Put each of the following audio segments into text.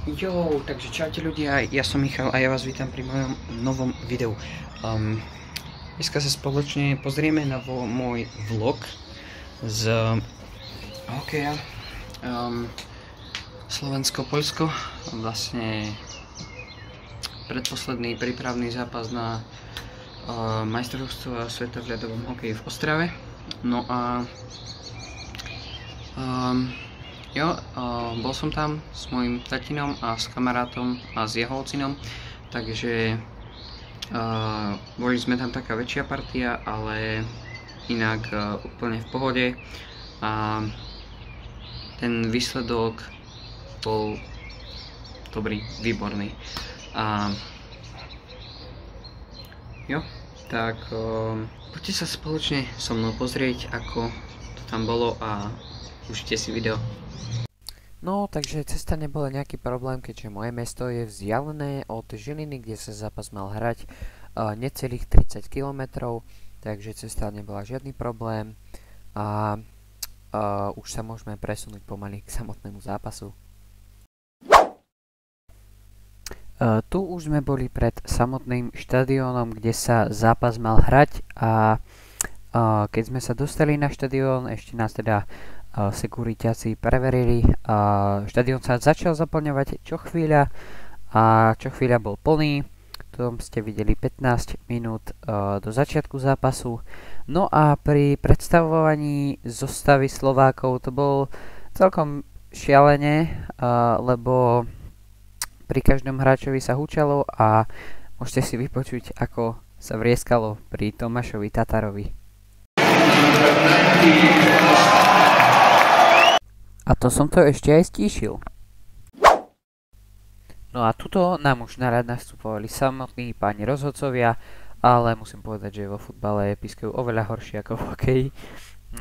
Takže čaute ľudia, ja som Michal a ja vás vítam pri mojom novom videu. Dneska sa spoločne pozrieme na môj vlog z hokeja. Slovensko-Poľsko, vlastne predposledný prípravný zápas na majstrovstvo sveta v ľadovom hokeji v Ostrave. No a bol som tam s mojim tatinom a s kamarátom a s jeho ocinom, takže boli sme tam taká väčšia partia, ale inak úplne v pohode a ten výsledok bol dobrý, výborný. Tak poďte sa spoločne so mnou pozrieť, ako to tam bolo a užite si video. No, takže cesta nebola nejaký problém, keďže moje mesto je vzdialené od Žiliny, kde sa zápas mal hrať necelých 30 km, takže cesta nebola žiadny problém a už sa môžeme presunúť pomaly k samotnému zápasu. Tu už sme boli pred samotným štadiónom, kde sa zápas mal hrať a keď sme sa dostali na štadión, ešte nás teda sekuriťáci preverili. Štadión sa začal zaplňovať čo chvíľa bol plný. Tom ste videli 15 minút do začiatku zápasu. No a pri predstavovaní zostavy Slovákov to bol celkom šialene, lebo pri každom hráčovi sa hučalo a môžete si vypočuť, ako sa vrieskalo pri Tomášovi Tatarovi. A to som to ešte aj stíšil. No a tuto nám už na rad nastupovali samotní páni rozhodcovia, ale musím povedať, že vo futbale pískajú oveľa horšie ako v hokeji.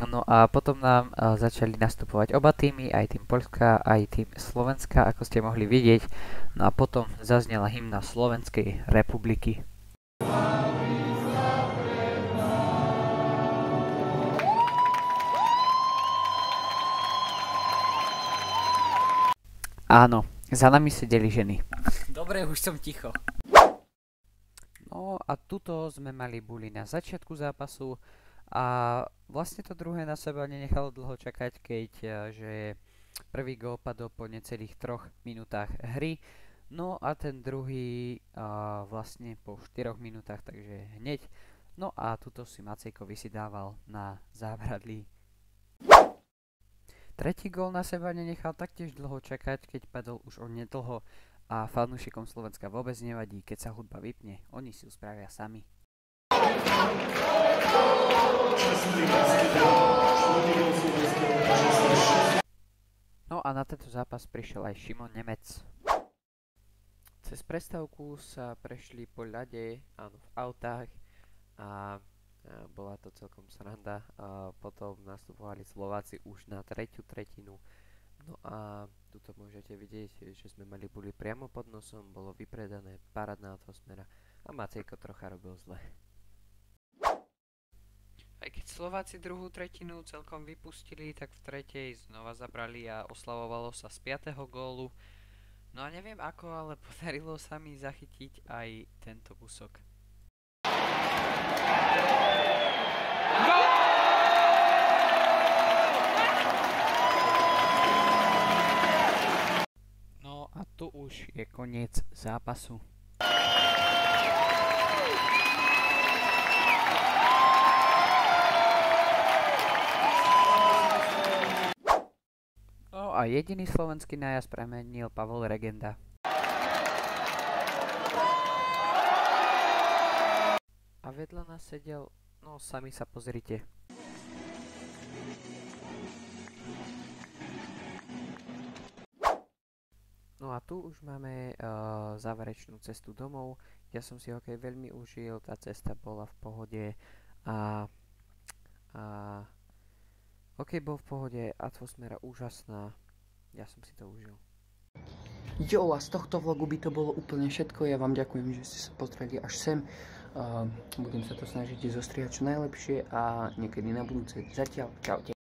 No a potom nám začali nastupovať oba týmy, aj tým Poľska, aj tým Slovenska, ako ste mohli vidieť. No a potom zaznela hymna Slovenskej republiky. Áno, za nami sedeli ženy. Dobre, už som ticho. No a tuto sme mali buli na začiatku zápasu a vlastne to druhé na seba nenechalo dlho čakať, keďže prvý gól padol po necelých 3 minútach hry. No a ten druhý vlastne po 4 minútach, takže hneď. No a tuto si Macejko vysidával na zábradlí. Tretí gól na seba nenechal taktiež dlho čakať, keď padol už onedlho a fanúšikom Slovenska vôbec nevadí, keď sa hudba vypne, oni si ju spravia sami. No a na tento zápas prišiel aj Šimon Nemec. Cez prestávku sa prešli po ľade, áno, v autách a bola to celkom sranda. Potom nastupovali Slováci už na tretiu tretinu. No a tuto môžete vidieť, že sme mali buli priamo pod nosom, bolo vypredané, parádna atmosféra a Macejko trocha robil zle. Aj keď Slováci druhú tretinu celkom vypustili, tak v tretej znova zabrali a oslavovalo sa z 5. gólu. No a neviem ako, ale podarilo sa mi zachytiť aj tento kúsok. No a tu už je koniec zápasu. No a jediný slovenský nájazd premenil Pavol Regenda. A vedľa nás sedel, no sami sa pozrite. No a tu už máme záverečnú cestu domov. Ja som si hokej veľmi užil, tá cesta bola v pohode a hokej bol v pohode, atmosféra úžasná, ja som si to užil. A z tohto vlogu by to bolo úplne všetko. Ja vám ďakujem, že ste sa pozreli až sem. Budem sa to snažiť zostriať čo najlepšie a niekedy na budúce. Zatiaľ, čaute.